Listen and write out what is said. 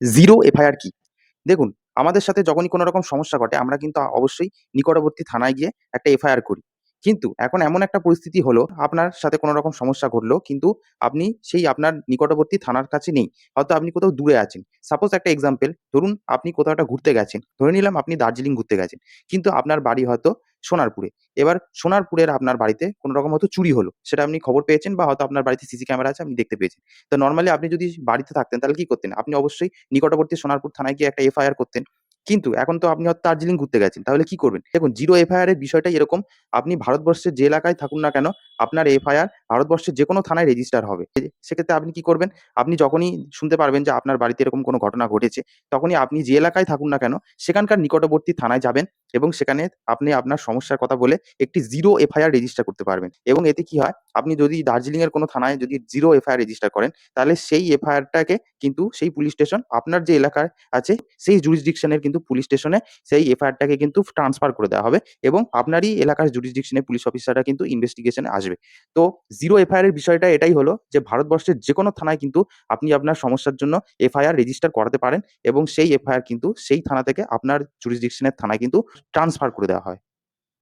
Zero FIR কি? দেখুন, আমাদের সাথে যখনই কোনো রকম সমস্যা ঘটে আমরা কিন্তু অবশ্যই নিকটবর্তী থানায় গিয়ে একটা এফআইআর করি। কিন্তু এখন এমন একটা পরিস্থিতি হলো, আপনার সাথে কোনো রকম সমস্যা ঘটলো কিন্তু আপনি সেই আপনার নিকটবর্তী থানার কাছে নেই। হয়তো আপনি কোথাও দূরে আছেন। সাপোজ একটা এক্সাম্পল, ধরুন আপনি কোথাও একটা ঘুরতে গেছেন। ধরে নিলাম আপনি দার্জিলিং ঘুরতে গেছেন। কিন্তু আপনার বাড়ি হয়তো সোনারপুরে। এবার সোনারপুরের আপনার বাড়িতে কোনো রকম হয়তো চুরি হলো। সেটা আপনি খবর পেয়েছেন বা হয়তো আপনার বাড়িতে সিসি ক্যামেরা আছে আপনি দেখতে পেয়েছেন। তো নরমালি আপনি যদি বাড়িতে থাকতেন তাহলে কি করতেন? আপনি অবশ্যই নিকটবর্তী সোনারপুর থানায় গিয়ে একটা এফআইআর করতেন। কিন্তু এখন তো আপনি হয়তো দার্জিলিং ঘুরতে গেছেন। তাহলে কি করবেন? দেখুন, জিরো এফআইআর এর বিষয়টাই এরকম, আপনি ভারতবর্ষের যে এলাকায় থাকুন না কেন, আপনার এফআইআর ভারতবর্ষের যেকোনো থানায় রেজিস্টার হবে। সেক্ষেত্রে আপনি কি করবেন? আপনি যখনই শুনতে পারবেন যে আপনার বাড়িতে এরকম কোনো ঘটনা ঘটেছে, তখনই আপনি যে এলাকায় থাকুন না কেন, সেখানকার নিকটবর্তী থানায় যাবেন এবং সেখানে আপনি আপনার সমস্যার কথা বলে একটি জিরো এফআইআর রেজিস্টার করতে পারবেন। এবং এতে কি হয়? আপনি যদি দার্জিলিং এর কোনো থানায় যদি জিরো এফআইআর রেজিস্টার করেন, তাহলে সেই এফআইআরটাকে কিন্তু সেই পুলিশ স্টেশন আপনার যে এলাকায় আছে, সেই jurisdiction এর কিন্তু পুলিশ স্টেশনে সেই এফআইআরটাকে কিন্তু ট্রান্সফার করে দেওয়া হবে এবং আপনারই এলাকার jurisdiction এ পুলিশ অফিসাররা কিন্তু ইনভেস্টিগেশন এ আসবে। তো জিরো এফআইআর এর বিষয়টা এটাই হলো যে ভারতবর্ষের যেকোনো থানায় কিন্তু আপনি আপনার সমস্যার জন্য এফআইআর রেজিস্টার করাতে পারেন এবং সেই এফআইআর কিন্তু সেই থানা থেকে আপনার jurisdiction এর থানায় কিন্তু ট্রান্সফার করে দেওয়া হয়।